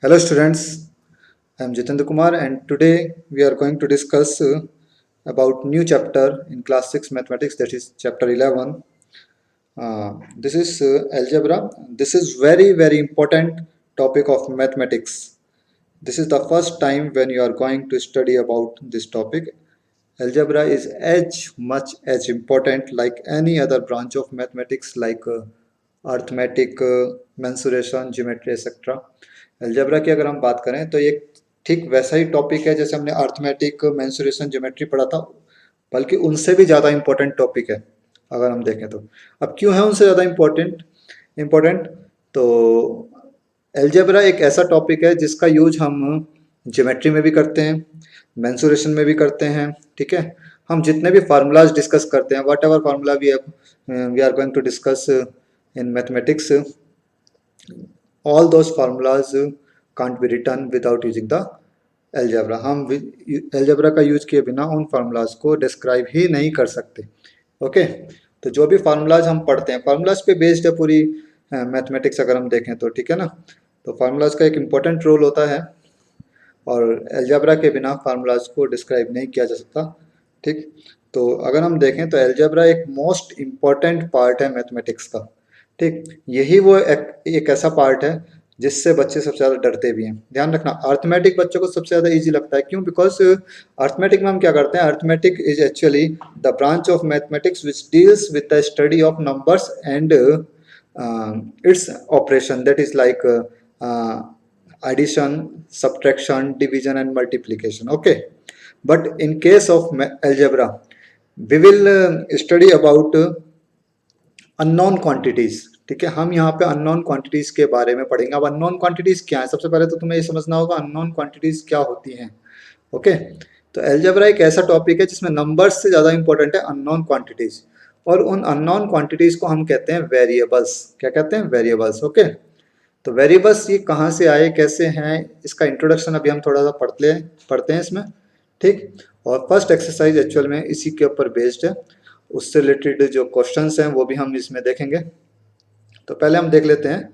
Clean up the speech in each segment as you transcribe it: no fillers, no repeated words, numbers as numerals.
Hello students, I am Jitendra Kumar and today we are going to discuss about new chapter in class 6 mathematics, that is chapter 11. This is algebra. This is very important topic of mathematics. This is the first time when you are going to study about this topic. Algebra is as much as important like any other branch of mathematics like arithmetic, mensuration, geometry, etc. Algebra की अगर हम बात करें तो ये ठीक वैसा ही topic है जैसे हमने अर्थमेटिक, मेंसुरेशन, ज्योमेट्री पढ़ा था, बल्कि उनसे भी ज़्यादा इम्पोर्टेंट टॉपिक है अगर हम देखें तो। अब क्यों है उनसे ज़्यादा इम्पोर्टेंट तो अलजेब्रा एक ऐसा टॉपिक है जिसका यूज हम ज्योमेट्री में भी करते हैं, मेंसुरेशन में भी करते हैं। ठीक है, हम जितने भी फार्मूलाज डिस्कस करते हैं, whatever formula we are going to discuss in mathematics, all those formulas can't be written without using the algebra. हम algebra का यूज किए बिना उन फार्मूलाज को डिस्क्राइब ही नहीं कर सकते। ओके, तो जो भी फार्मूलाज हम पढ़ते हैं, फार्मूलाज पे बेस्ड है पूरी मैथमेटिक्स अगर हम देखें तो। ठीक है ना, तो फार्मूलाज का एक इम्पोर्टेंट रोल होता है और अलजेब्रा के बिना फार्मूलाज को डिस्क्राइब नहीं किया जा सकता। ठीक, तो अगर हम देखें तो अलजेब्रा एक मोस्ट इम्पॉर्टेंट पार्ट है मैथमेटिक्स का। ठीक, यही वो एक ऐसा पार्ट है जिससे बच्चे सबसे ज़्यादा डरते भी हैं। ध्यान रखना, अर्थमेटिक बच्चों को सबसे ज़्यादा इजी लगता है। क्यों? बिकॉज अर्थमेटिक में हम क्या करते हैं, arithmetic is actually the branch of mathematics which deals with the study of numbers and its operation, that is like addition, subtraction, division and multiplication. Okay, but in case of algebra we will study about unknown quantities. ठीक है, हम यहाँ पे unknown quantities के बारे में पढ़ेंगे। अब अननोन क्वांटिटीज क्या है, सबसे पहले तो तुम्हें ये समझना होगा अननोन क्वांटिटीज क्या होती हैं। ओके, तो अलजेब्रा एक ऐसा टॉपिक है जिसमें नंबर्स से ज़्यादा इंपॉर्टेंट है अननोन क्वांटिटीज, और उन अननोन क्वांटिटीज को हम कहते हैं वेरिएबल्स। क्या कहते हैं? वेरिएबल्स। ओके, तो वेरिएबल्स ये कहाँ से आए, कैसे हैं, इसका इंट्रोडक्शन अभी हम थोड़ा सा पढ़ते हैं इसमें। ठीक, और फर्स्ट एक्सरसाइज एक्चुअल में इसी के ऊपर बेस्ड है, उससे रिलेटेड जो क्वेश्चंस हैं वो भी हम इसमें देखेंगे। तो पहले हम देख लेते हैं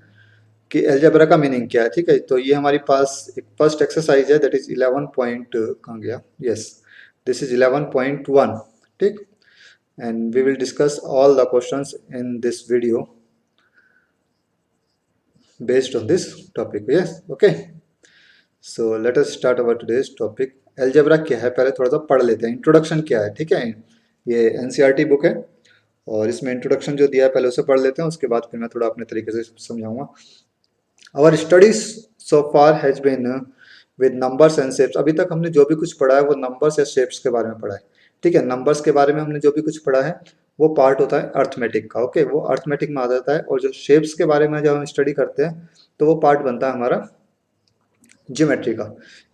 कि अलजेब्रा का मीनिंग क्या है। ठीक है, तो ये हमारे पास एक फर्स्ट एक्सरसाइज है, दैट इज 11 पॉइंट कहाँ गया, यस, दिस इज 11.1। ठीक, and we will discuss all the questions in this video based on this topic. Yes, okay, so let us start our today's topic. Algebra क्या है पहले थोड़ा सा पढ़ लेते हैं, इंट्रोडक्शन क्या है। ठीक है, ये एनसीईआरटी बुक है और इसमें इंट्रोडक्शन जो दिया है पहले उसे पढ़ लेते हैं, उसके बाद फिर मैं थोड़ा अपने तरीके से समझाऊंगा। Our studies so far has been with numbers and shapes. अभी तक हमने जो भी कुछ पढ़ा है वो नंबर्स या शेप्स के बारे में पढ़ा है। ठीक है, नंबर्स के बारे में हमने जो भी कुछ पढ़ा है वो पार्ट होता है अर्थमेटिक का। ओके, वो अर्थमेटिक में आ जाता है, और जो शेप्स के बारे में जब हम स्टडी करते हैं तो वो पार्ट बनता है हमारा ज्योमेट्री का।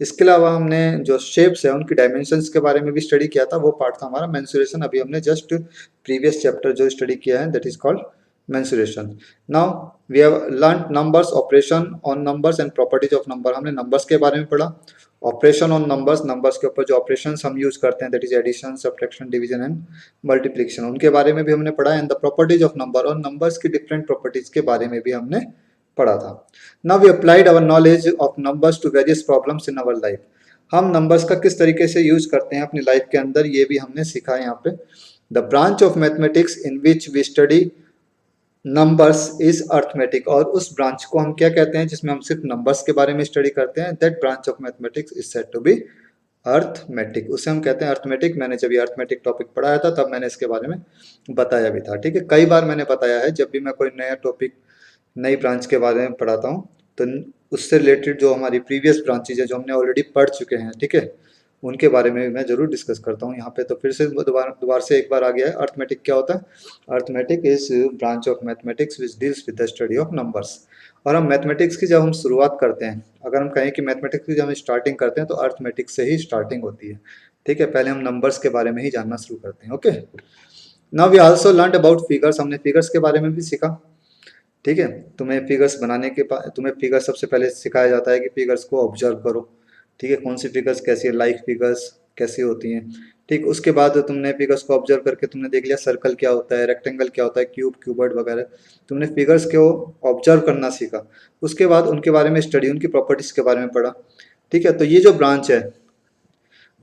इसके अलावा हमने जो शेप्स है उनकी डायमेंशंस के बारे में भी स्टडी किया था, वो पार्ट था हमारा मेंसुरेशन। अभी हमने जस्ट प्रीवियस चैप्टर जो स्टडी किया है that is called mensuration. Now we have learn numbers, operation on numbers and properties of number. हमने नंबर्स के बारे में पढ़ा, ऑपरेशन ऑन नंबर्स, नंबर्स के ऊपर जो ऑपरेशंस हम यूज करते हैं that is addition, subtraction, division and multiplication, उनके बारे में भी हमने पढ़ा। And the properties of number, और नंबर्स की डिफरेंट प्रॉपर्टीज के बारे में भी हमने पढ़ा था। Now we applied our knowledge of numbers to various problems in our life. हम नंबर्स का किस तरीके से यूज करते हैं अपनी लाइफ के अंदर, ये भी हमने सीखा है यहाँ पे। The branch of mathematics in which we study numbers is arithmetic, और उस ब्रांच को हम क्या कहते हैं जिसमें हम सिर्फ नंबर्स के बारे में स्टडी करते हैं, that branch of mathematics is said to be arithmetic. उसे हम कहते हैं अर्थमेटिक। मैंने जब ये अर्थमेटिक टॉपिक पढ़ाया था तब मैंने इसके बारे में बताया भी था। ठीक है, कई बार मैंने बताया है, जब भी मैं कोई नया टॉपिक, नई ब्रांच के बारे में पढ़ाता हूँ तो उससे रिलेटेड जो हमारी प्रीवियस ब्रांचेज है जो हमने ऑलरेडी पढ़ चुके हैं, ठीक है, उनके बारे में भी मैं जरूर डिस्कस करता हूँ। यहाँ पे तो फिर से दोबारा से एक बार आ गया है, अर्थमेटिक क्या होता है। Arithmetic is branch of mathematics which deals with the study of numbers. और हम मैथमेटिक्स की जब हम शुरुआत करते हैं, अगर हम कहें कि मैथमेटिक्स की जब हम स्टार्टिंग करते हैं तो अर्थमेटिक्स से ही स्टार्टिंग होती है। ठीक है, पहले हम नंबर्स के बारे में ही जानना शुरू करते हैं। Okay, now we also learn about figures. हमने फिगर्स के बारे में भी सीखा। ठीक है, तुम्हें फिगर्स बनाने के तुम्हें फिगर्स सबसे पहले सिखाया जाता है कि फिगर्स को ऑब्जर्व करो। ठीक है, कौन सी फिगर्स कैसी है, लाइक फिगर्स कैसी होती हैं। ठीक, उसके बाद तुमने फिगर्स को ऑब्जर्व करके तुमने देख लिया सर्कल क्या होता है, रेक्टेंगल क्या होता है, क्यूब, क्यूबॉइड वगैरह, तुमने फिगर्स को ऑब्जर्व करना सीखा। उसके बाद उनके बारे में स्टडी, उनकी प्रॉपर्टीज के बारे में पढ़ा। ठीक है, तो ये जो ब्रांच है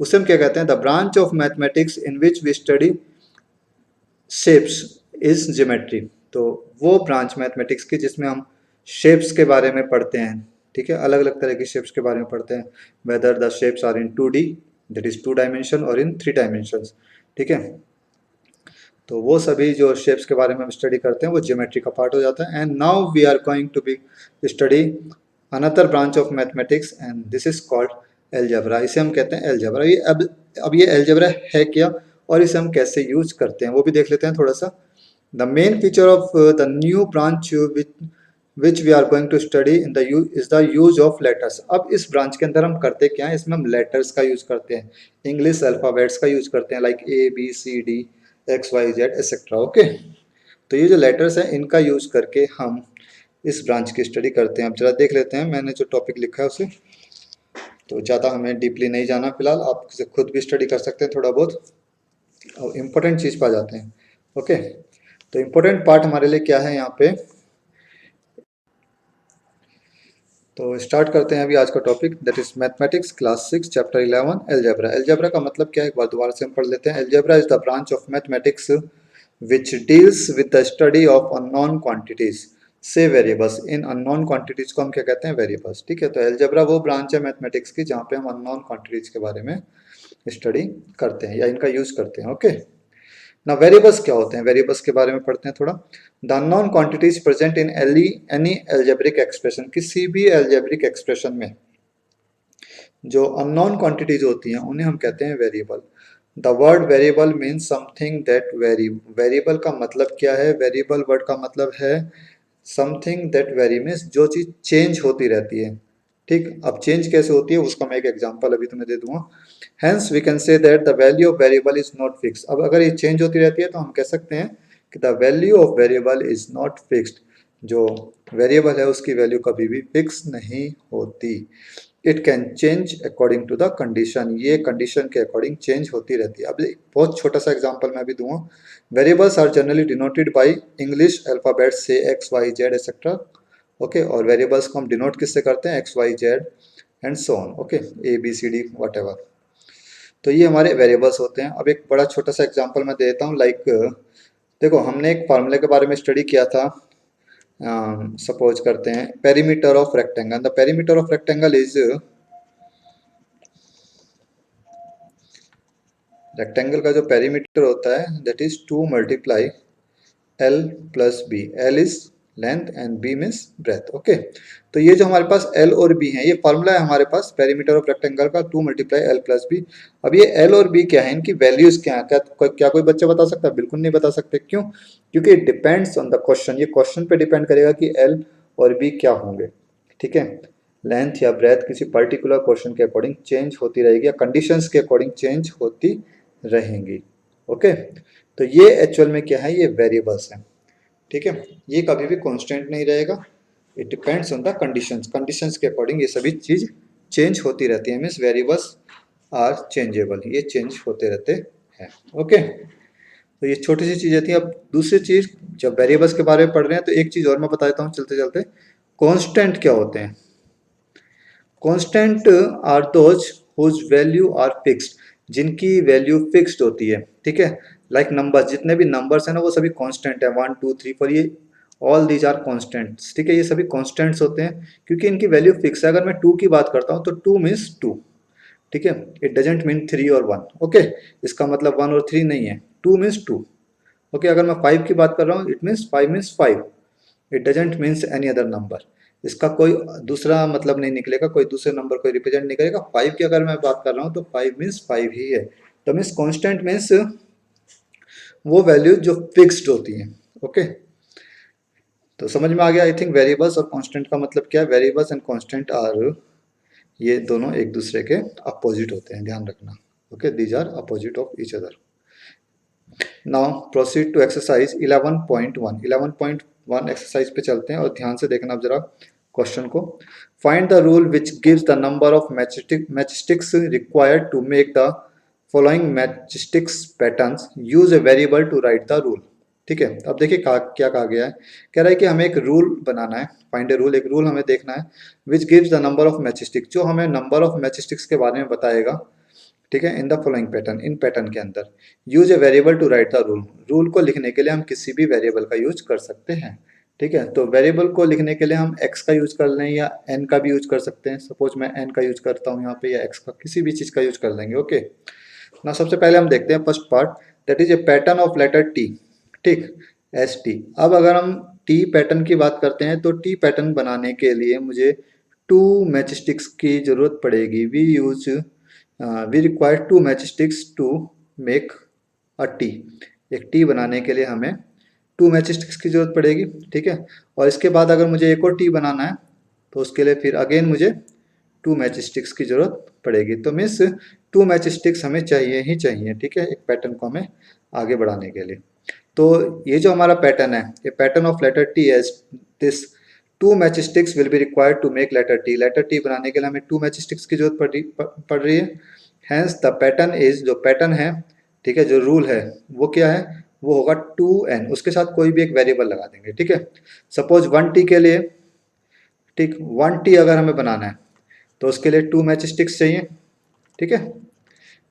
उसे हम क्या कहते हैं, the branch of mathematics in which we study shapes is geometry. तो वो ब्रांच मैथमेटिक्स की जिसमें हम शेप्स के बारे में पढ़ते हैं। ठीक है, अलग अलग तरह की शेप्स के बारे में पढ़ते हैं, whether the shapes are in 2D, that is 2 dimension, और इन 3 डायमेंशंस। ठीक है, तो वो सभी जो शेप्स के बारे में हम स्टडी करते हैं वो ज्योमेट्री का पार्ट हो जाता है। And now we are going to be study another branch of mathematics and this is called algebra. इसे हम कहते हैं एलजेब्रा। ये अब ये एलजेब्रा है क्या और इसे हम कैसे यूज करते हैं वो भी देख लेते हैं थोड़ा सा। The main feature of the new branch which we are going to study in the is the use of letters. अब इस ब्रांच के अंदर हम करते क्या है, इसमें हम लेटर्स का यूज करते हैं, इंग्लिश अल्फाबेट्स का यूज करते हैं, like ABCD XYZ etcetera. Okay, तो ये जो लेटर्स हैं इनका यूज करके हम इस ब्रांच की स्टडी करते हैं। अब जरा देख लेते हैं मैंने जो टॉपिक लिखा है उसे, तो ज़्यादा हमें डीपली नहीं जाना फिलहाल, आप इसे खुद भी स्टडी कर सकते हैं थोड़ा बहुत, और इम्पोर्टेंट चीज़ पा जाते हैं। ओके, तो इम्पोर्टेंट पार्ट हमारे लिए क्या है यहाँ पे, तो स्टार्ट करते हैं अभी आज का topic, that is mathematics class 6 chapter 11 algebra. Algebra का मतलब क्या है एक बार दोबारा से हम पढ़ लेते हैं। Algebra is the branch of mathematics which deals with the study of unknown quantities से वेरिएबल्स। इन अननोन क्वांटिटीज को हम क्या कहते हैं, वेरिएबल्स। ठीक है, तो एलजेब्रा वो ब्रांच है मैथमेटिक्स की जहाँ पे हम अननोन क्वांटिटीज के बारे में स्टडी करते हैं या इनका यूज करते हैं। ओके, ना वेरिएबल्स क्या होते हैं, वेरिएबल्स के बारे में पढ़ते हैं थोड़ा। The unknown quantities present in any algebraic expression, किसी भी एल्जेब्रिक एक्सप्रेशन में जो अननोन क्वांटिटीज होती हैं उन्हें हम कहते हैं variable. The word variable means something that very. Variable का मतलब क्या है, वेरिएबल वर्ड का मतलब है समथिंग दैट वेरी, मीन्स जो चीज़ चेंज होती रहती है। ठीक, अब चेंज कैसे होती है उसका मैं एक एग्जांपल अभी तुम्हें दे दूंगा। Hence we can say that the value of variable is not fix. अब अगर ये चेंज होती रहती है तो हम कह सकते हैं कि the value of variable is not fixed. जो वेरिएबल है उसकी वैल्यू कभी भी फिक्स नहीं होती। It can change according to the condition, ये कंडीशन के अकॉर्डिंग चेंज होती रहती है। अब एक बहुत छोटा सा एग्जांपल मैं भी दूंगा। Variables are generally denoted by English alphabets से XYZ एक्सेट्रा। ओके, और वेरिएबल्स को हम डिनोट किससे करते हैं, XYZ and so on. Okay, ABCD whatever, तो ये हमारे वेरिएबल्स होते हैं। अब एक बड़ा छोटा सा एग्जांपल मैं देता हूँ, लाइक देखो हमने एक फार्मूले के बारे में स्टडी किया था। सपोज करते हैं perimeter of rectangle, the perimeter of rectangle is, rectangle का जो पेरीमीटर होता है that is 2 multiply L plus B. L is length and B means breadth. Okay, तो ये जो हमारे पास L और B है, ये फॉर्मूला है हमारे पास पेरीमीटर ऑफ रेक्टेंगल का, 2 मल्टीप्लाई L प्लस बी। अब ये L और B क्या है, इनकी वैल्यूज क्या है, क्या कोई बच्चा बता सकता है? बिल्कुल नहीं बता सकते। क्यों? क्योंकि it depends on the question, ये क्वेश्चन पे डिपेंड करेगा कि L और B क्या होंगे। ठीक है, लेंथ या ब्रेथ किसी पर्टिकुलर क्वेश्चन के अकॉर्डिंग चेंज होती रहेगी या कंडीशंस के अकॉर्डिंग चेंज होती रहेंगी। ओके, तो ये एक्चुअल में क्या है, ये वेरिएबल्स हैं। ठीक है, ये कभी भी कांस्टेंट नहीं रहेगा, it depends on the conditions, conditions के अकॉर्डिंग ये सभी चीज चेंज होती रहती है। मीन्स वेरिएबल्स आर चेंजेबल, ये चेंज होते रहते हैं। ओके, तो ये छोटी सी चीजें थी। अब दूसरी चीज, जब वेरिएबल्स के बारे में पढ़ रहे हैं तो एक चीज और मैं बता देता हूँ चलते चलते, कांस्टेंट क्या होते हैं। Constant are those whose value are fixed, जिनकी वैल्यू फिक्स्ड होती है। ठीक है, लाइक नंबर्स, जितने भी नंबर्स हैं ना वो सभी कांस्टेंट है, 1 2 3 4, ये ऑल दीज आर कांस्टेंट्स। ठीक है, ये सभी कांस्टेंट्स होते हैं क्योंकि इनकी वैल्यू फिक्स है। अगर मैं 2 की बात करता हूँ तो 2 मीन्स 2। ठीक है, इट डजेंट मीन 3 और 1। ओके, इसका मतलब 1 और 3 नहीं है, 2 मीन्स 2। ओके, अगर मैं 5 की बात कर रहा हूँ it means 5। It doesn't means any other number, इसका कोई दूसरा मतलब नहीं निकलेगा, कोई दूसरे नंबर को रिप्रेजेंट नहीं करेगा। 5 की अगर मैं बात कर रहा हूँ तो 5 मीन्स 5 ही है। तो मीन्स कांस्टेंट मीन्स वो वैल्यू जो फिक्स्ड होती है। ओके, तो समझ में आ गया आई थिंक। वेरिएबल्स और कांस्टेंट का मतलब क्या है, वेरिएबल्स एंड कांस्टेंट आर, ये दोनों एक दूसरे के अपोजिट होते हैं, ध्यान रखना। Okay, these are opposite of each other. Now proceed to exercise 11.1। 11.1 exercise पे चलते हैं और ध्यान से देखना अब जरा क्वेश्चन को। Find the rule which gives the number of matchsticks required to make the following matchsticks patterns use a variable to write the rule. ठीक है, अब देखिए क्या कहा गया है। कह रहा है कि हमें एक रूल बनाना है, फाइंड ए रूल, एक रूल हमें देखना है which gives the number of matchsticks, जो हमें नंबर ऑफ मैचस्टिक्स के बारे में बताएगा। ठीक है, इन द फॉलोइंग पैटर्न, इन पैटर्न के अंदर use a variable to write the rule, rule को लिखने के लिए हम किसी भी वेरिएबल का यूज कर सकते हैं। ठीक है, तो वेरिएबल को लिखने के लिए हम x का यूज कर लें या n का भी यूज कर सकते हैं। सपोज मैं n का यूज करता हूँ यहाँ पे, या x का, किसी भी चीज का यूज कर लेंगे। ओके, ना सबसे पहले हम देखते हैं first part, that is a pattern of letter T. ठीक, एस टी। अब अगर हम टी पैटर्न की बात करते हैं तो टी पैटर्न बनाने के लिए मुझे टू मैचस्टिक्स की जरूरत पड़ेगी। We require two matchsticks to make a T. एक टी बनाने के लिए हमें टू मैचस्टिक्स की जरूरत पड़ेगी। ठीक है, और इसके बाद अगर मुझे एक और टी बनाना है तो उसके लिए फिर अगेन मुझे टू मैचस्टिक्स की जरूरत पड़ेगी। तो मीन्स टू मैचस्टिक्स हमें चाहिए ही चाहिए। ठीक है, एक पैटर्न को हमें आगे बढ़ाने के लिए। तो ये जो हमारा पैटर्न है, ये pattern of letter T as this, two matchsticks will be required to make letter T. Letter T बनाने के लिए हमें टू मैचस्टिक्स की जरूरत पड़ रही है। हैंस द पैटर्न इज, जो पैटर्न है, ठीक है, जो रूल है वो क्या है, वो होगा 2n, उसके साथ कोई भी एक वेरिएबल लगा देंगे। ठीक है, सपोज 1t के लिए, ठीक, 1t अगर हमें बनाना है तो उसके लिए टू मैचस्टिक्स चाहिए। ठीक है,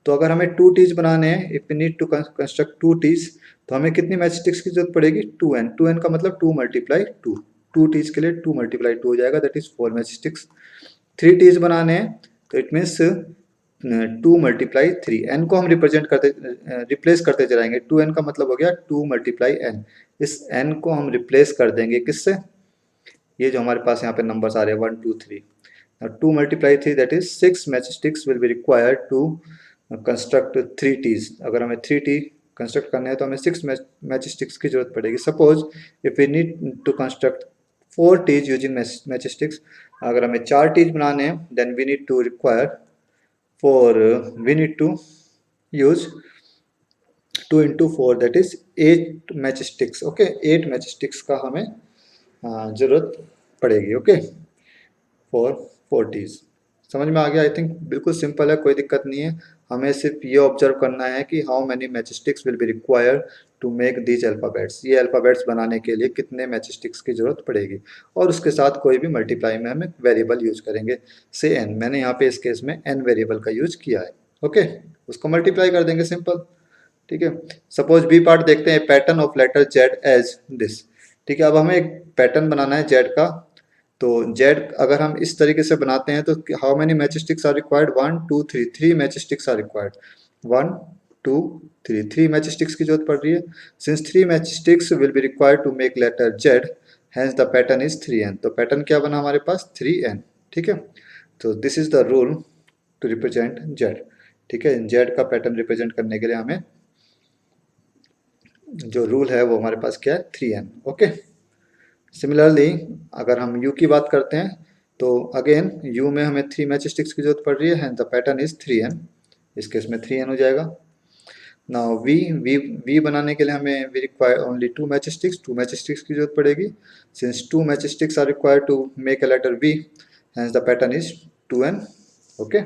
तो अगर हमें टू टीज बनाने हैं, if we need to construct two Ts, तो हमें कितनी मैचस्टिक्स की जरूरत पड़ेगी, 2n। 2n का मतलब 2 मल्टीप्लाई 2, टू टीज के लिए 2 मल्टीप्लाई 2 हो जाएगा, दैट इज 4 मैचस्टिक्स। 3 टीज बनाने हैं तो इट मीन्स 2 मल्टीप्लाई 3, एन को हम रिप्लेस करते जाएंगे। 2n का मतलब हो गया 2 मल्टीप्लाई एन। इस एन को हम रिप्लेस कर देंगे किससे, ये जो हमारे पास यहाँ पे नंबर्स आ रहे हैं 1 2 3, 2 multiply 3 that is 6 matchsticks will be required to construct 3 Ts. अगर हमें 3 टी कंस्ट्रक्ट करने हैं तो हमें 6 मैचस्टिक्स की जरूरत पड़ेगी। Suppose if we need to construct 4 Ts using matchsticks, अगर हमें 4 टीज बनाने हैं then we need to require we need to use 2 into 4 that is 8 matchsticks। Okay, 8 matchsticks का हमें जरूरत पड़ेगी। ओके, फॉर 4 समझ में आ गया? आई थिंक बिल्कुल सिंपल है, कोई दिक्कत नहीं है। हमें सिर्फ ये ऑब्जर्व करना है कि how many matchsticks will be required to make these alphabets, ये अल्फ़ाबेट्स बनाने के लिए कितने मैचस्टिक्स की जरूरत पड़ेगी, और उसके साथ कोई भी मल्टीप्लाई में हम वेरिएबल यूज करेंगे। से एन, मैंने यहाँ पे इस केस में एन वेरिएबल का यूज किया है। ओके, उसको मल्टीप्लाई कर देंगे, सिंपल। ठीक है, सपोज बी पार्ट देखते हैं, pattern of letter Z as this. ठीक है, अब हमें एक पैटर्न बनाना है जेड का। तो जेड अगर हम इस तरीके से बनाते हैं तो how many matchsticks are required, 1 2 3, 3 matchsticks are required, 1 2 3, 3 matchsticks की जरूरत पड़ रही है। Since 3 matchsticks will be required to make letter Z, hence the pattern is 3n। तो पैटर्न क्या बना हमारे पास, 3n। ठीक है, तो this is the rule to represent Z. ठीक है, जेड का पैटर्न रिप्रेजेंट करने के लिए हमें जो रूल है वो हमारे पास क्या है, 3n। ओके, सिमिलरली अगर हम u की बात करते हैं तो अगेन u में हमें 3 मैचस्टिक्स की जरूरत पड़ रही है, द पैटर्न इज 3n। इस केस में 3n हो जाएगा। नाउ v बनाने के लिए हमें we require only 2 matchsticks, 2 matchsticks की जरूरत पड़ेगी। Since 2 matchsticks are required to make a letter v, hence the pattern is 2n। Okay,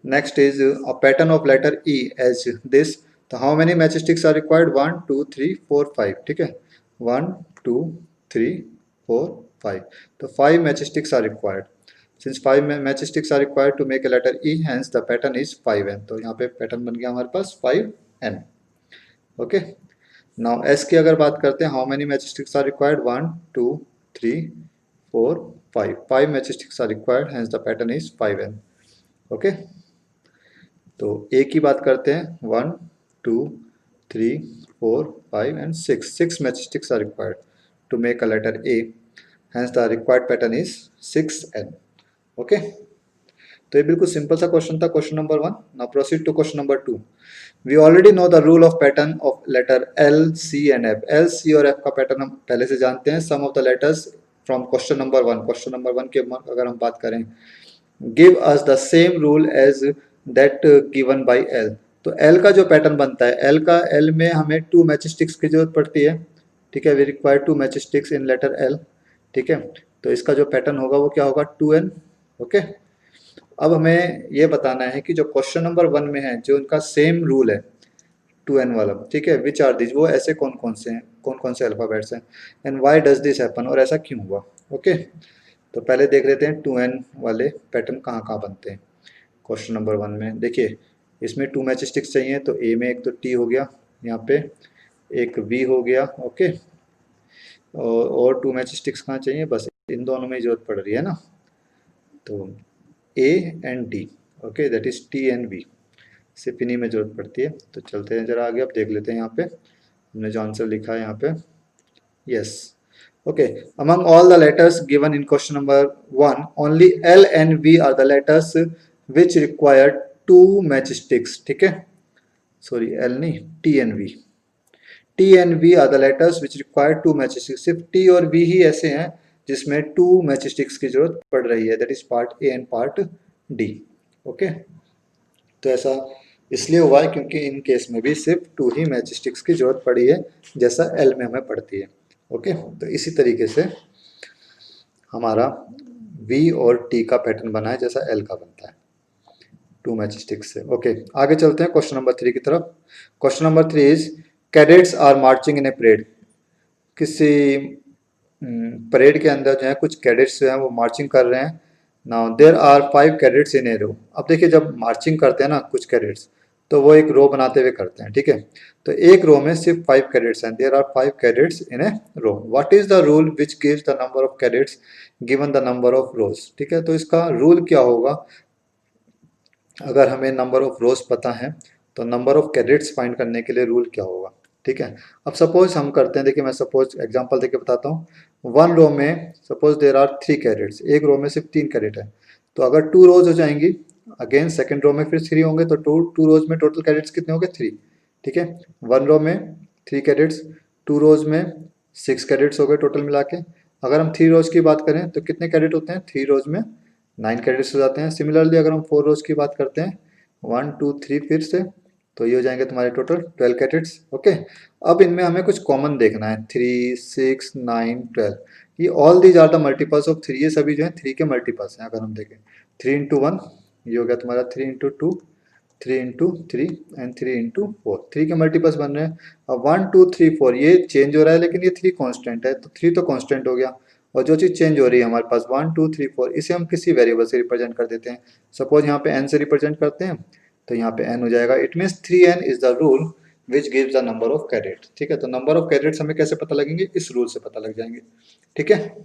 next is a pattern of letter e as this. तो how many matchsticks are required, 1 2 3 4 5। ठीक है, 1 2 3 4 5, तो 5 matchsticks are required। Since 5 matchsticks are required to make a letter E, hence the pattern is 5n। तो यहाँ पे pattern बन गया हमारे पास 5n। ओके, नाउ S की अगर बात करते हैं, how many matchsticks are required, 1 2 3 4 5, 5 matchsticks are required, hence the pattern is 5n। Okay, तो A की बात करते हैं, 1 2 3 4 5 and 6 matchsticks are required to make a letter A, hence the required pattern is 6n। Okay, तो ये बिल्कुल simple सा question था, question number 1। Now proceed to question number 2। We already know the rule of pattern of letter L C and F। L C और F का pattern हम पहले से जानते हैं। Some of the letters from question number 1, question number 1 के अगर हम बात करें, give us the same rule as that given bye L। तो L का जो पैटर्न बनता है, L में हमें 2 मैचस्टिक्स की जरूरत पड़ती है। ठीक है, we require 2 matchsticks in letter L। ठीक है, तो इसका जो पैटर्न होगा वो क्या होगा, 2n। ओके, अब हमें ये बताना है कि जो क्वेश्चन नंबर 1 में है, जो उनका सेम रूल है 2n वाला, ठीक है, विच आर दीज, वो ऐसे कौन कौन से हैं, कौन कौन से अल्फ़ाबेट्स हैं, and why does this happen, और ऐसा क्यों हुआ। ओके, तो पहले देख लेते हैं 2n वाले पैटर्न कहाँ कहाँ बनते हैं। क्वेश्चन नंबर 1 में देखिए, इसमें 2 मैच स्टिक्स चाहिए, तो ए में एक तो टी हो गया, यहाँ पे एक वी हो गया। ओके, और 2 मैच स्टिक्स कहाँ चाहिए, बस इन दोनों में जरूरत पड़ रही है ना, तो A and D. Okay, that is T and V, सिर्फ इन्हीं में जरूरत पड़ती है। तो चलते हैं जरा आगे, अब देख लेते हैं यहाँ पे हमने जो आंसर लिखा है यहाँ पे। Yes, okay, among all the letters given in question number 1 only L and V are the letters which require 2 matchsticks. ठीक है, सॉरी एल नहीं, T and V, T and V are the letters which require 2 matchsticks. सिर्फ T और V ही ऐसे हैं जिसमें 2 match sticks की जरूरत पड़ रही है, that is part A and part D. Okay, तो ऐसा इसलिए हुआ है क्योंकि इन केस में भी सिर्फ 2 ही मैच स्टिक्स की जरूरत पड़ी है, जैसा एल में हमें पड़ती है। ओके, तो इसी तरीके से हमारा वी और टी का पैटर्न बना है जैसा एल का बनता है 2 मैच स्टिक्स से। ओके, आगे चलते हैं क्वेश्चन नंबर 3 की तरफ। Question number 3 is cadets are marching in a parade. किसी परेड के अंदर जो है कुछ कैडेट्स जो हैं वो मार्चिंग कर रहे हैं। Now there are 5 cadets in a रो। अब देखिए, जब मार्चिंग करते हैं ना कुछ कैडेट्स, तो वो एक रो बनाते हुए करते हैं। ठीक है, तो एक रो में सिर्फ 5 कैडेट्स हैं, there are 5 cadets in a row. What is the rule which gives the number of cadets given the number of rows. ठीक है, तो इसका रूल क्या होगा, अगर हमें नंबर ऑफ रोज पता है तो नंबर ऑफ कैडेट्स फाइंड करने के लिए रूल क्या होगा। ठीक है, अब सपोज हम करते हैं, देखिए मैं सपोज एग्जांपल देके बताता हूँ। 1 रो में सपोज देर आर 3 कैडेट्स, एक रो में सिर्फ 3 कैडेट है, तो अगर 2 रोज हो जाएंगी, अगेन सेकंड रो में फिर 3 होंगे, तो 2 रोज में टोटल कैडेट्स कितने होंगे, 3। ठीक है, 1 रो में 3 कैडेट्स, 2 रोज में 6 कैडेट्स हो गए टोटल मिला के। अगर हम 3 रोज की बात करें तो कितने कैडेट होते हैं, 3 रोज में 9 कैडेट्स हो जाते हैं। सिमिलरली अगर हम 4 रोज की बात करते हैं, 1 2 3 फिर से, तो ये हो जाएंगे तुम्हारे टोटल 12 कैडेट्स। ओके, अब इनमें हमें कुछ कॉमन देखना है, 3 6 9 12, ये all these are the multiples of 3, ये सभी जो है 3 के मल्टीपल्स हैं। अगर हम देखें 3 इंटू 1, ये हो गया तुम्हारा 3 इंटू 2, 3 इंटू 3 एंड 3 इंटू 4, 3 के मल्टीपल्स बन रहे हैं। अब 1 2 3 4 ये चेंज हो रहा है, लेकिन ये 3 कांस्टेंट है, तो 3 तो कांस्टेंट हो गया। और जो चीज़ चेंज हो रही है हमारे पास 1 2 3 4, इसे हम किसी वेरिएबल से रिप्रेजेंट कर देते हैं। सपोज यहाँ पे n से रिप्रेजेंट करते हैं, तो यहाँ पे n हो जाएगा। It means 3n is the rule which gives the number of cadets. ठीक है, तो नंबर ऑफ कैडेट्स हमें कैसे पता लगेंगे, इस रूल से पता लग जाएंगे। ठीक है,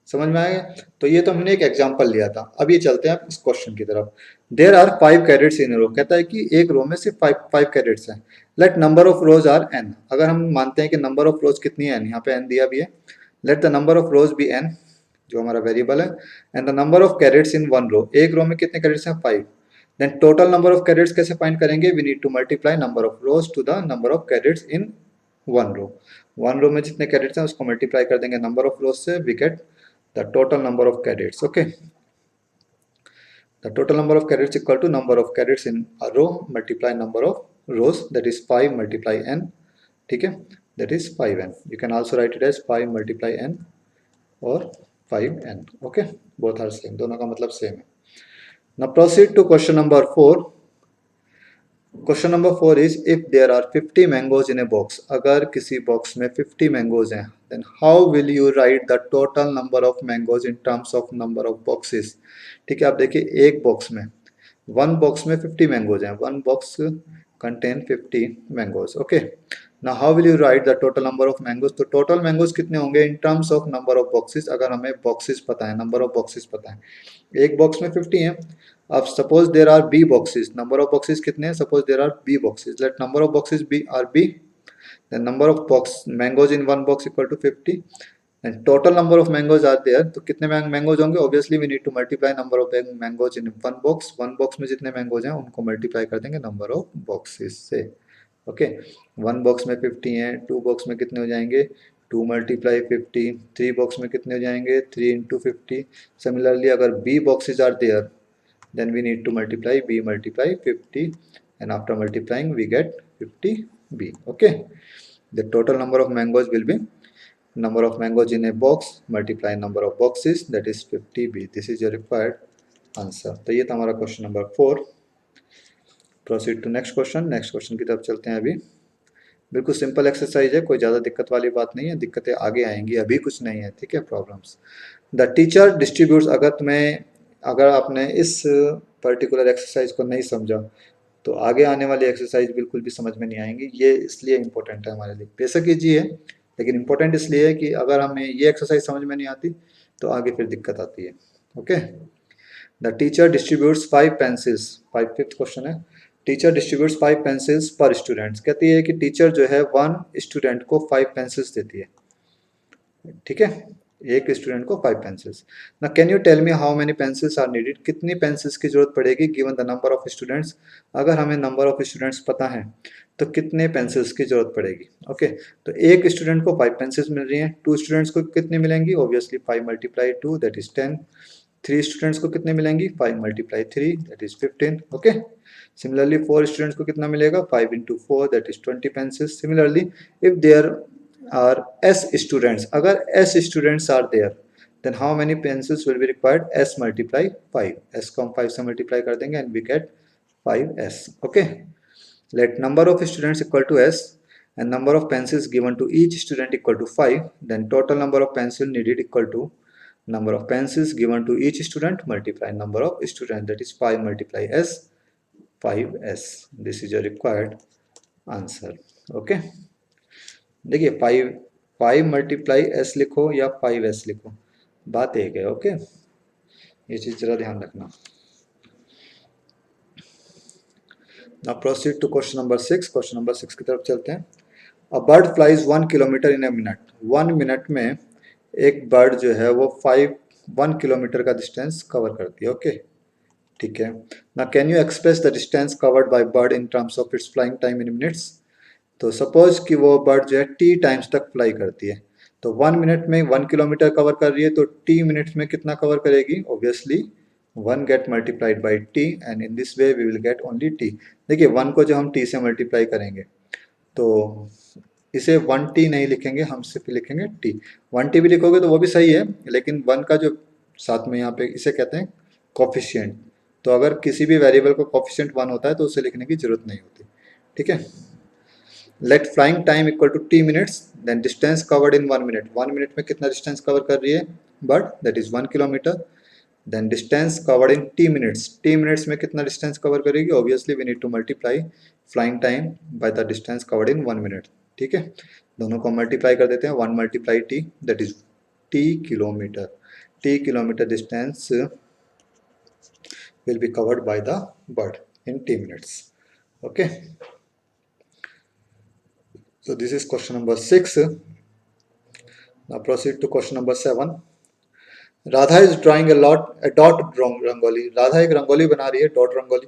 समझ में आएगा। तो ये तो हमने एक एग्जांपल लिया था। अब ये चलते हैं इस क्वेश्चन की तरफ। देयर आर 5 कैडेट्स इन रो, कहता है कि एक रो में सिर्फ 5 कैडेट्स हैं। Let number of rows are n, अगर हम मानते हैं कि नंबर ऑफ रोज कितनी है n, यहाँ पे n दिया भी है, let the number of rows be n, जो हमारा वेरिएबल है, and the number of cadets in one row, एक रो में कितने कैडेट्स हैं, 5। Then total number of cadets कैसे फाइंड करेंगे, we need to multiply number of rows to the number of cadets in one row. One row में जितने cadets हैं उसको मल्टीप्लाई कर देंगे नंबर ऑफ रोज से, we get the total number of cadets. Okay, the total number of cadets equal to number of cadets in a row multiply number of rows, that is 5 multiply n. ठीक है, that is 5n. You can also write it as 5 multiply n or 5n. Okay, both are same, दोनों का मतलब same है। Now proceed to question number 4. Question number 4 is if there are 50 mangoes in a box, अगर किसी box में 50 mangoes हैं, then how will you write the total number of mangoes in terms of number of boxes. ठीक है, आप देखिए एक box में, वन बॉक्स में 50 मैंगोज हैं, one box contain 50 mangoes. Okay, now how will you write the total number of mangoes, तो total mangoes कितने होंगे इन terms of number of boxes, अगर हमें बॉक्सेस पता है, नंबर ऑफ बॉक्सेस पता है। एक बॉक्स में 50 हैं। अब suppose there are B boxes, number of boxes कितने हैं, suppose there are B boxes, let number of boxes be are B, then number of box mangoes in one box equal to 50 and total number of mangoes are there, तो कितने mangoes होंगे, obviously we need to multiply number of mangoes in one box में जितने mangoes हैं उनको multiply कर देंगे number of boxes से। ओके, वन बॉक्स में 50 हैं, टू बॉक्स में कितने हो जाएंगे, 2 मल्टीप्लाई 50, थ्री बॉक्स में कितने हो जाएंगे, 3 इंटू 50। सिमिलरली अगर B boxes are there, then we need to multiply b multiply 50 and after multiplying we get 50b. Okay, the total number of mangoes will be number of mangoes in a box multiply number of boxes, that is 50b. This is your required answer. तो ये था हमारा question number 4। Proceed to next question. Next question की तरफ चलते हैं अभी। बिल्कुल सिंपल एक्सरसाइज है, कोई ज़्यादा दिक्कत वाली बात नहीं है, दिक्कतें आगे आएंगी, अभी कुछ नहीं है, ठीक है, प्रॉब्लम्स। द टीचर डिस्ट्रीब्यूट्स, अगर आपने इस पर्टिकुलर एक्सरसाइज को नहीं समझा तो आगे आने वाली एक्सरसाइज बिल्कुल भी समझ में नहीं आएंगी। ये इसलिए इम्पोर्टेंट है हमारे लिए, बेशक इजी है लेकिन इम्पोर्टेंट इसलिए है कि अगर हमें ये एक्सरसाइज समझ में नहीं आती तो आगे फिर दिक्कत आती है। Okay, the teacher distributes 5 pencils, 5th question है। टीचर डिस्ट्रीब्यूट्स 5 पेंसिल्स पर स्टूडेंट्स, कहती है कि टीचर जो है 1 स्टूडेंट को 5 पेंसिल्स देती है, ठीक है, एक स्टूडेंट को 5 पेंसिल्स। ना can you tell me how many pencils are needed, कितनी पेंसिल्स की जरूरत पड़ेगी given the number of students, अगर हमें नंबर ऑफ स्टूडेंट्स पता है तो कितने पेंसिल्स की जरूरत पड़ेगी। ओके, तो एक स्टूडेंट को 5 पेंसिल्स मिल रही हैं, 2 स्टूडेंट्स को कितनी मिलेंगी, ऑब्वियसली 5 × 2 दैट इज 10। 3 स्टूडेंट्स को कितने मिलेंगी, 5 × 3 that is 15। Okay, similarly 4 students को कितना मिलेगा, 5 × 4 that is 20 pencils. Similarly if there are s students, अगर s students are there then how many pencils will be required, s multiply 5, s को हम 5 से मल्टीप्लाई कर देंगे and we get 5s। okay, let number of students equal to s and number of pencils given to each student equal to 5, then total number of pencil needed equal to number of pencils given to each student multiply number of students, that is 5 multiply s, 5s, this is your required answer। okay, देखिए 5 × लिखो या 5s लिखो, बात एक है। Okay, ये चीज जरा ध्यान रखना। Now proceed to question number 6। Question number 6 की तरफ चलते हैं। A bird flies 1 kilometre in a minute, 1 minute में एक बर्ड जो है वो 1 किलोमीटर का डिस्टेंस कवर करती है। ओके, ठीक है। ना can you express the distance covered by bird in terms of its flying time in minutes, तो सपोज कि वो बर्ड जो है टी टाइम्स तक फ्लाई करती है, तो 1 मिनट में 1 किलोमीटर कवर कर रही है, तो टी मिनट्स में कितना कवर करेगी, obviously 1 get multiplied by T and in this way we will get only T. देखिए 1 को जो हम टी से मल्टीप्लाई करेंगे तो इसे 1t नहीं लिखेंगे, हम सिर्फ लिखेंगे टी। 1t भी लिखोगे तो वो भी सही है, लेकिन 1 का जो साथ में यहाँ पे इसे कहते हैं कोफिशिएंट, तो अगर किसी भी वेरिएबल का कोफिशिएंट 1 होता है तो उसे लिखने की जरूरत नहीं होती, ठीक है। Let flying time equal to T minutes, then distance covered in 1 minute, 1 minute में कितना डिस्टेंस कवर कर रही है but that is 1 kilometre. Then distance covered in T minutes में कितना डिस्टेंस कवर करेगी, obviously we need to multiply flying time by the distance covered in 1 minute, ठीक है। दोनों को मल्टीप्लाई कर देते हैं, 1 multiply T that is T kilometre, T kilometre distance will be covered by the bird in t minutes। okay, so this is question number 6। now proceed to question number 7। Radha is drawing a dot rangoli, Radha एक रंगोली बना रही है, dot rangoli,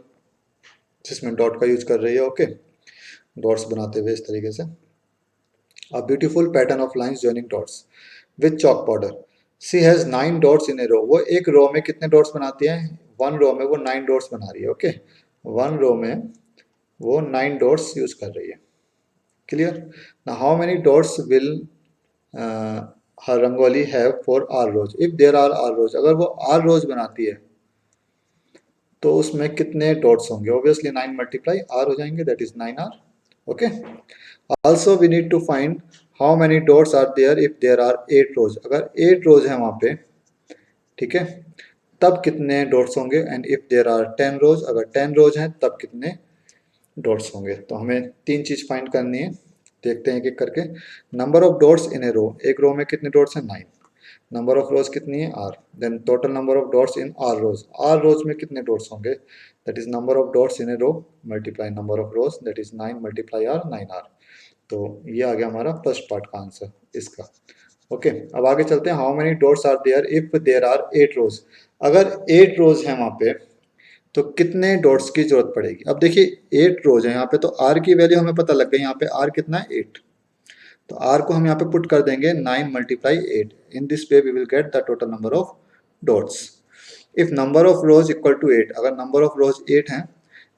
जिसमें dot का use कर रही है। Okay, dots बनाते हुए इस तरीके से। a beautiful pattern of lines joining dots with chalk powder, she has 9 dots in a row, वो एक रो में कितने डॉट्स बनाती है, 1 रो में वो 9 डॉट्स बना रही है। ओके, 1 रो में वो 9 डॉट्स यूज कर रही है, clear. now how many dots will हर रंगोली है for R rows, if there are R rows, अगर वो आर रोज बनाती है तो उसमें कितने डॉट्स होंगे, ऑब्वियसली 9 मल्टीप्लाई आर हो जाएंगे, that is 9r। Okay, also we need to find how many dots are there if there are 8 rows, अगर 8 रोज है वहां पे, ठीक है, तब कितने डॉट्स होंगे, and if there are 10 rows, अगर 10 रोज हैं तब कितने डॉट्स होंगे। तो हमें 3 चीज फाइंड करनी है, देखते हैं एक एक करके। Number of dots in a रो, एक रो में कितने डॉट्स हैं, 9। नंबर ऑफ रोज कितनी है, R. Then total number of dots in R rows, R rows में कितने डॉट्स होंगे, that is number of dots in a row multiply number of rows, that is 9 multiply R, 9r। तो ये आ गया हमारा फर्स्ट पार्ट का answer इसका। ओके, अब आगे चलते हैं। How many dots are there if there are 8 rows, अगर 8 रोज है वहां पे तो कितने डॉट्स की जरूरत पड़ेगी। अब देखिए 8 रोज है यहाँ पे, तो आर की वैल्यू हमें पता लग गई, यहाँ पे आर कितना है 8, तो आर को हम यहाँ पे पुट कर देंगे 9 multiply 8, in this way we will get the total number of dots. If number of rows equal to 8, अगर नंबर ऑफ रोज 8 हैं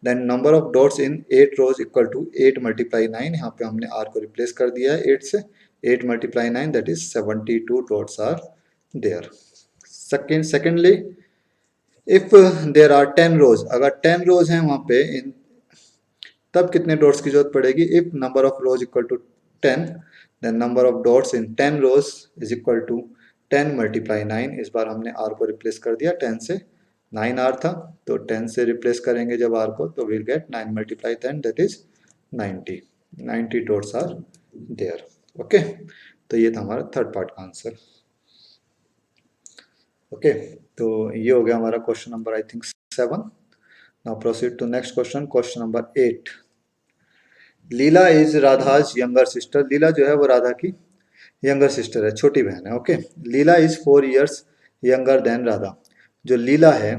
then number of dots in 8 rows equal to 8 multiply 9, यहाँ पे हमने are को replace कर दिया है 8 से, 8 multiply 9 that is 72 dots are there. Secondly if there are 10 rows, अगर 10 रोज हैं वहां पे इन, तब कितने डॉट्स की जरूरत पड़ेगी? If number of rows equal to 10, then number of dots in 10 rows is equal to 10 multiply 9। इस बार हमने r को रिप्लेस कर दिया, 10 से 9r था, तो 10 से रिप्लेस करेंगे जब r को, तो will get 9 multiply 10, that is 90। 90 dots are there. Okay, तो ये था हमारा थर्ड पार्ट का आंसर। ओके, तो ये हो गया हमारा question number I think 7। Now proceed to next question, question number 8। Leela is Radha's younger sister. Leela जो है वो राधा की यंगर सिस्टर है, छोटी बहन है। Okay, Leela is 4 years younger than Radha. जो लीला है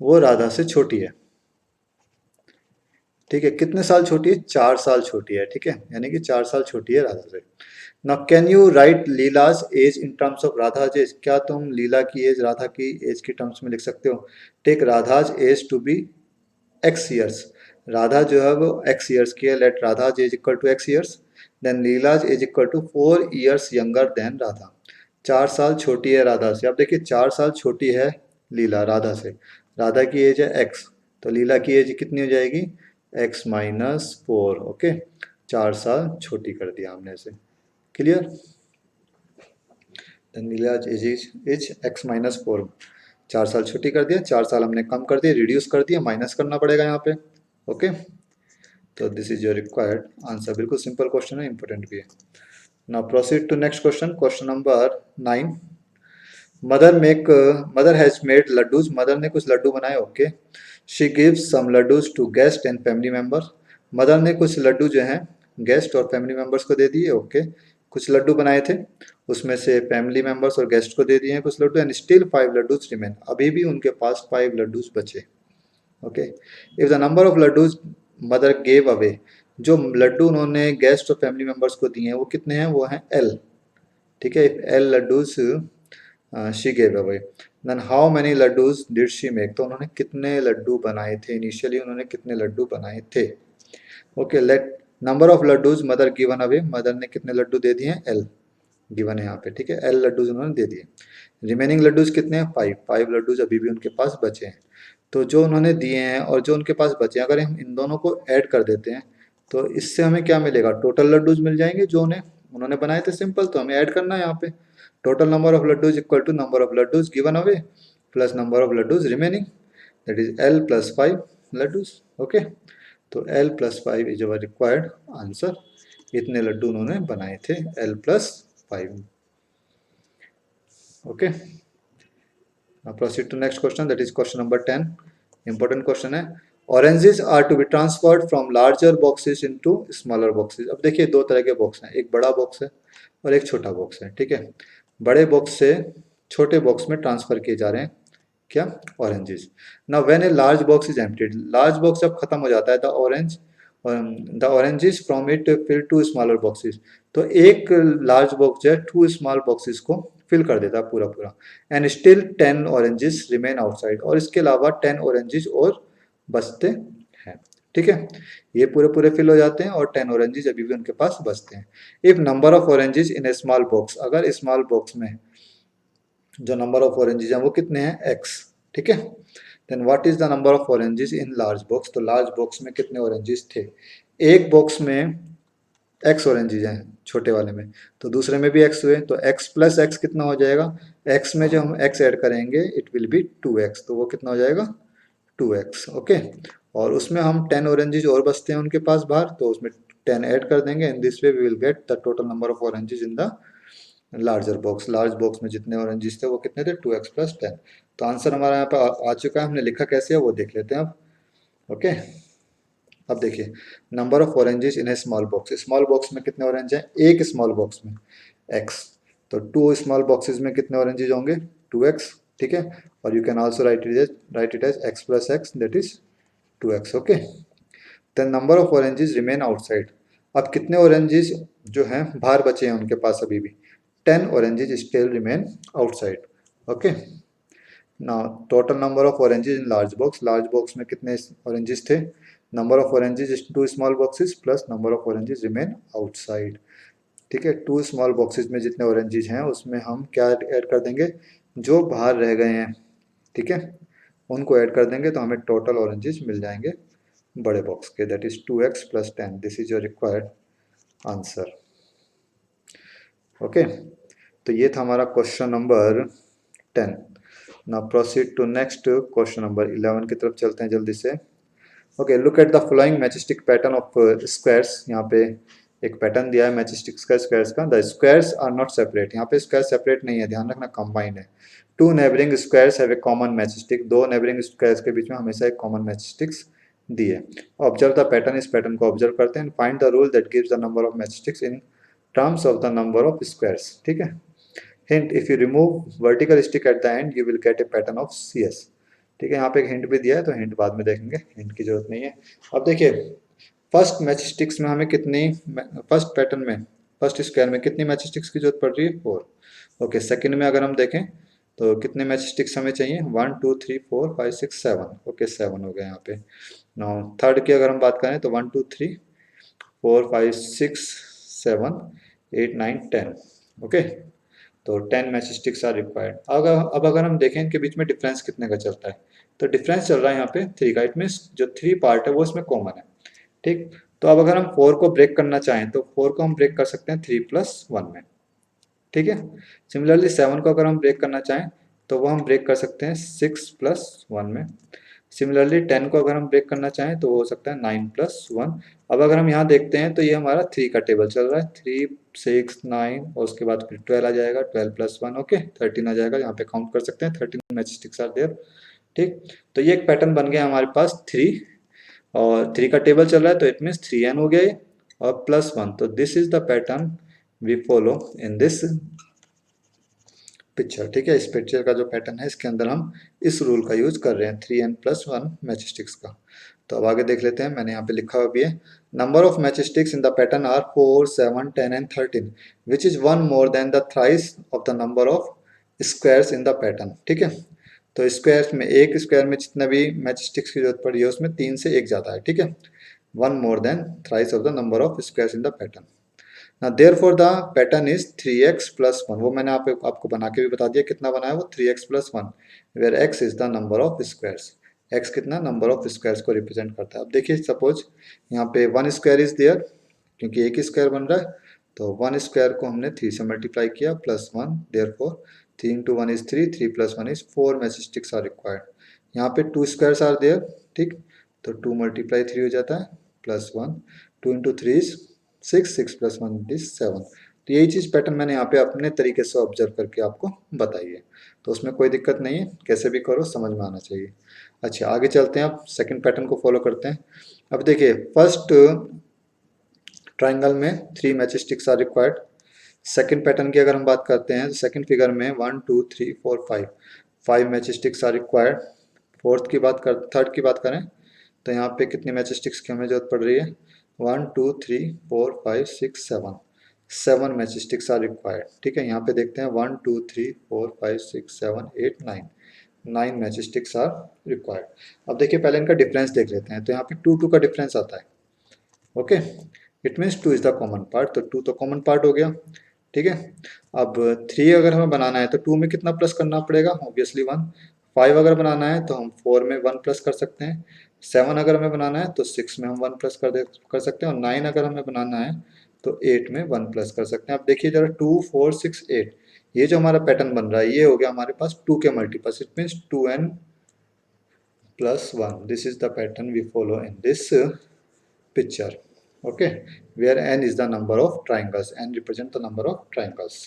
वो राधा से छोटी है। ठीक है, कितने साल छोटी है? 4 साल छोटी है। ठीक है, यानी कि 4 साल छोटी है राधा से। Now can you write Leela's age in terms of Radha's age. क्या तुम लीला की एज राधा की एज की टर्म्स में लिख सकते हो? Take Radha's age to be X years. Radha जो है वो एक्स ईयर्स की है, let Radha's age equal to X years, then Leela's age equal to 4 years younger than Radha. 4 साल छोटी है राधा से। अब देखिए 4 साल छोटी है लीला राधा से, राधा की एज है एक्स, तो लीला की एज कितनी हो जाएगी? x-4। ओके, 4 साल छोटी कर दिया हमने इसे। Clear? Then Leela age is x-4, 4 साल छोटी कर दिया, 4 साल हमने कम कर दिया, रिड्यूस कर दिया, माइनस करना पड़ेगा यहाँ पे। ओके, तो this is your required answer. बिल्कुल सिंपल क्वेश्चन है, इंपॉर्टेंट भी है। Now proceed to next question, question number 9। Mother has made laddoos. Mother ने कुछ लड्डू बनाए। Okay, she gives some laddoos to guest and family member. Mother ने कुछ लड्डू जो हैं गेस्ट और फैमिली मेंबर्स को दे दिए। ओके, कुछ लड्डू बनाए थे, उसमें से फैमिली मेंबर्स और गेस्ट को दे दिए हैं कुछ laddoo, and still 5 laddoos remain. अभी भी उनके पास 5 लड्डूज बचे। Okay, if the number of laddoos mother gave away, जो लड्डू उन्होंने गेस्ट और फैमिली मेंबर्स को दिए हैं वो कितने हैं? वो हैं एल। ठीक है, if L laddoos she gave away, then how many laddoos did she make, तो उन्होंने कितने लड्डू बनाए थे? इनिशियली उन्होंने कितने लड्डू बनाए थे? Okay, late number of laddoos mother given away, mother ने कितने लड्डू दे दिए हैं? एल गिवन है यहाँ पे। ठीक है, एल लड्डूज उन्होंने दे दिए। रिमेनिंग लड्डूज कितने हैं? 5। 5 लड्डूज अभी भी उनके पास बचे हैं। तो जो उन्होंने दिए हैं और जो उनके पास बचे हैं, अगर हम इन दोनों को ऐड कर देते हैं तो इससे हमें क्या मिलेगा? टोटल लड्डूज मिल जाएंगे जो उन्होंने बनाए थे। सिंपल, तो हमें ऐड करना है यहाँ पे। Total number of laddoos equal to number of laddoos given away plus number of laddoos remaining, that is L plus 5 laddoos. Okay, तो L plus 5 is our required answer. इतने लड्डू उन्होंने बनाए थे, L plus 5। Okay, now proceed to next question, that is question number 10। important question है। oranges are to be transferred from larger boxes into smaller boxes। अब देखिए दो तरह के बॉक्स हैं, एक बड़ा बॉक्स है और एक छोटा बॉक्स है। ठीक है, बड़े बॉक्स से छोटे बॉक्स में ट्रांसफर किए जा रहे हैं क्या? Oranges. Now when a large box is emptied, large box जब खत्म हो जाता है the oranges from it fill to smaller boxes, तो एक लार्ज बॉक्स जो है 2 स्मॉल बॉक्सेस को फिल कर देता है पूरा पूरा। And still 10 oranges remain outside, और इसके अलावा 10 ऑरेंजेस और बचते हैं। ठीक है, ये पूरे पूरे फिल हो जाते हैं और 10 ऑरेंजेस अभी भी उनके पास बचते हैं। If number of oranges in A small box, अगर स्मॉल बॉक्स में जो नंबर ऑफ ऑरेंजेस हैं वो कितने हैं? एक्स। ठीक है, then what is the number of oranges in large box, तो लार्ज बॉक्स में कितने ऑरेंजेस थे? एक बॉक्स में एक्स ऑरेंजेस हैं छोटे वाले में, तो दूसरे में भी एक्स हुए, तो एक्स प्लस एक्स कितना हो जाएगा? एक्स में जब हम एक्स ऐड करेंगे इट विल बी 2x, तो वो कितना हो जाएगा? 2x। ओके, और उसमें हम 10 ऑरेंजेस और बचते हैं उनके पास बाहर, तो उसमें 10 ऐड कर देंगे। In this way we will get the total number of oranges in the larger box. Large box में जितने ऑरेंजेस थे वो कितने थे? 2x plus 10। तो आंसर हमारा यहाँ पे आ चुका है, हमने लिखा कैसे है वो देख लेते हैं अब। ओके, अब देखिए number of oranges in A small box, small box में कितने ऑरेंज हैं? एक स्मॉल बॉक्स में x, तो 2 स्मॉल बॉक्सेस में कितने ऑरेंजेस होंगे? 2x। ठीक है, और you can also write it as x plus X, that is 2x। Okay, the number of oranges remain outside, अब कितने ऑरेंजेस जो हैं बाहर बचे हैं उनके पास अभी भी? 10 oranges still remain outside. Okay, now total number of oranges in large box में कितने ऑरेंजेस थे? Number of oranges two small boxes plus number of oranges remain outside. ठीक है, 2 स्मॉल बॉक्सेस में जितने ऑरेंजेस हैं उसमें हम क्या ऐड कर देंगे, जो बाहर रह गए हैं, ठीक है, उनको ऐड कर देंगे तो हमें टोटल ऑरेंजेस मिल जाएंगे बड़े बॉक्स के, that is 2x + 10। This is your required answer. Okay, तो ये था हमारा question number 10। Now proceed to next question number 11 की तरफ चलते हैं जल्दी से। Okay, look at the following matchstick pattern of squares. यहाँ पे एक पैटर्न दिया है मैचस्टिक्स का, स्क्वायर्स का। The squares are not separate, यहाँ पे स्क्वायर सेपरेट नहीं है, ध्यान रखना, कंबाइंड है। Two neighbouring squares have a common matchstick, दो नेबरिंग स्क्वायर्स के बीच में हमेशा एक कॉमन मैचस्टिक्स दी है। ऑब्जर्व द पैटर्न, इस पैटर्न को ऑब्जर्व करते हैं। Find the rule that gives the number of matchsticks in terms of the number of squares. ठीक है, hint, if you remove vertical stick at the end you will get a pattern of CS। ठीक है, यहाँ पे एक hint भी दिया है तो हिंट बाद में देखेंगे, हिंट की जरूरत नहीं है। अब देखिए, फर्स्ट मैच स्टिक्स में हमें कितनी, फर्स्ट पैटर्न में, फर्स्ट स्क्वायर में कितनी मैच स्टिक्स की जरूरत पड़ रही है, 4। ओके, सेकंड में अगर हम देखें तो कितने मैच स्टिक्स हमें चाहिए, 1 2 3 4 5 6 7। ओके, 7 हो गए यहाँ पे। नाउ थर्ड की अगर हम बात करें तो 1 2 3 4 5 6 7 8 9 10। ओके, तो 10 मैच स्टिक्स आर रिक्वायर्ड। अब अगर हम देखें इनके बीच में डिफरेंस कितने का चलता है, तो डिफरेंस चल रहा है यहाँ पे 3 का। इट मीन्स जो 3 पार्ट है वो इसमें कॉमन है। ठीक, तो अब अगर हम 4 को ब्रेक करना चाहें तो 4 को हम ब्रेक कर सकते हैं 3 + 1 में। ठीक है, सिमिलरली 7 को अगर हम ब्रेक करना चाहें तो वो हम ब्रेक कर सकते हैं 6 + 1 में। सिमिलरली 10 को अगर हम ब्रेक करना चाहें तो वो हो सकता है 9 + 1। अब अगर हम यहाँ देखते हैं तो ये हमारा 3 का टेबल चल रहा है, 3 6 9 और उसके बाद फिर 12 आ जाएगा, 12 + 1 ओके 13 आ जाएगा। यहाँ पे काउंट कर सकते हैं, 13 मैच स्टिक्स आर देयर। ठीक, तो ये एक पैटर्न बन गया हमारे पास 3, और 3 का टेबल चल रहा है तो इट मीन्स 3n हो गया और +1। तो this is the pattern we follow in this picture. ठीक है, इस पिक्चर का जो पैटर्न है इसके अंदर हम इस रूल का यूज कर रहे हैं, 3n + 1 मैच स्टिक्स का। तो अब आगे देख लेते हैं, मैंने यहाँ पे लिखा हुआ भी है, number of match sticks in the pattern are 4 7 10 and 13 which is 1 more than the thrice of the number of squares in the pattern. ठीक है, तो स्क्वायर्स में, एक स्क्वायर में जितना भी मैच स्टिक्स की जरूरत पड़ी है उसमें 3 से 1 ज़्यादा है। ठीक है, 1 more then thrice of the number of squares in the pattern. Now therefore the pattern is 3x + 1। वो मैंने आपको बना के भी बता दिया कितना बना है, वो 3x + 1 where x is the number of squares। x कितना, नंबर ऑफ स्क्वायर्स को रिप्रेजेंट करता है। अब देखिए, सपोज यहाँ पे 1 स्क्वायर इज देयर, क्योंकि एक स्क्वायर बन रहा है तो 1 स्क्वायर को हमने 3 से मल्टीप्लाई किया +1, therefore 3 × 1 is 3, 3 + 1 is 4 match sticks are required. यहाँ पे 2 स्क्वायर्स आर देयर। ठीक, तो 2 × 3 हो जाता है +1, 2 × 3 is 6, 6 + 1 is 7। तो यही चीज़ पैटर्न मैंने यहाँ पे अपने तरीके से ऑब्जर्व करके आपको बताई है, तो उसमें कोई दिक्कत नहीं है, कैसे भी करो समझ में आना चाहिए। अच्छा, आगे चलते हैं, अब सेकंड पैटर्न को फॉलो करते हैं। अब देखिए, फर्स्ट ट्राइंगल में 3 match sticks are required. Second pattern की अगर हम बात करते हैं तो सेकंड फिगर में 1 2 3 4 5 match sticks are required. Third की बात करें तो यहाँ पे कितनी मैच स्टिक्स की हमें जरूरत पड़ रही है, 1 2 3 4 5 6 7 मैच स्टिक्स आर रिक्वायर्ड। ठीक है, यहाँ पे देखते हैं 1 2 3 4 5 6 7 8 9 मैच स्टिक्स आर रिक्वायर्ड। अब देखिए, पहले इनका डिफरेंस देख लेते हैं, तो यहाँ पे 2 2 का डिफरेंस आता है। Okay, it means 2 is the common part, तो 2 तो कॉमन पार्ट हो गया। ठीक है, अब 3 अगर हमें बनाना है तो 2 में कितना प्लस करना पड़ेगा, ऑब्वियसली 1। 5 अगर बनाना है तो हम 4 में 1 प्लस कर सकते हैं। 7 अगर हमें बनाना है तो 6 में हम 1 प्लस कर सकते हैं, और 9 अगर हमें बनाना है तो 8 में 1 प्लस कर सकते हैं। अब देखिए जरा, 2 4 6 8, ये जो हमारा पैटर्न बन रहा है ये हो गया हमारे पास 2 के multiples, it means 2n + 1। This is the pattern we follow in this picture, okay, where n is the number of triangles, n represent the number of triangles.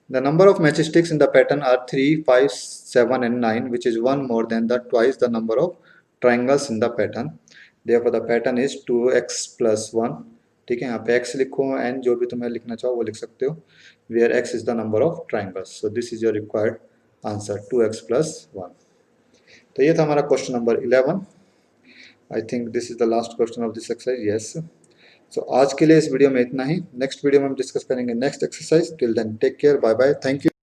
The number of matchsticks in the pattern are 3 5 7 and 9 which is 1 more than the twice the number of triangles in the pattern, therefore the pattern is 2x + 1। ठीक है, यहाँ पे x लिखो, n जो भी तुम्हें लिखना चाहो वो लिख सकते हो, where x is the number of triangles, so this is your required answer, 2x + 1। तो ये था हमारा question number 11। I think this is the last question of this exercise, yes. So आज के लिए इस वीडियो में इतना ही, नेक्स्ट वीडियो में हम डिस्कस करेंगे next exercise. Till then take care, bye bye, thank you.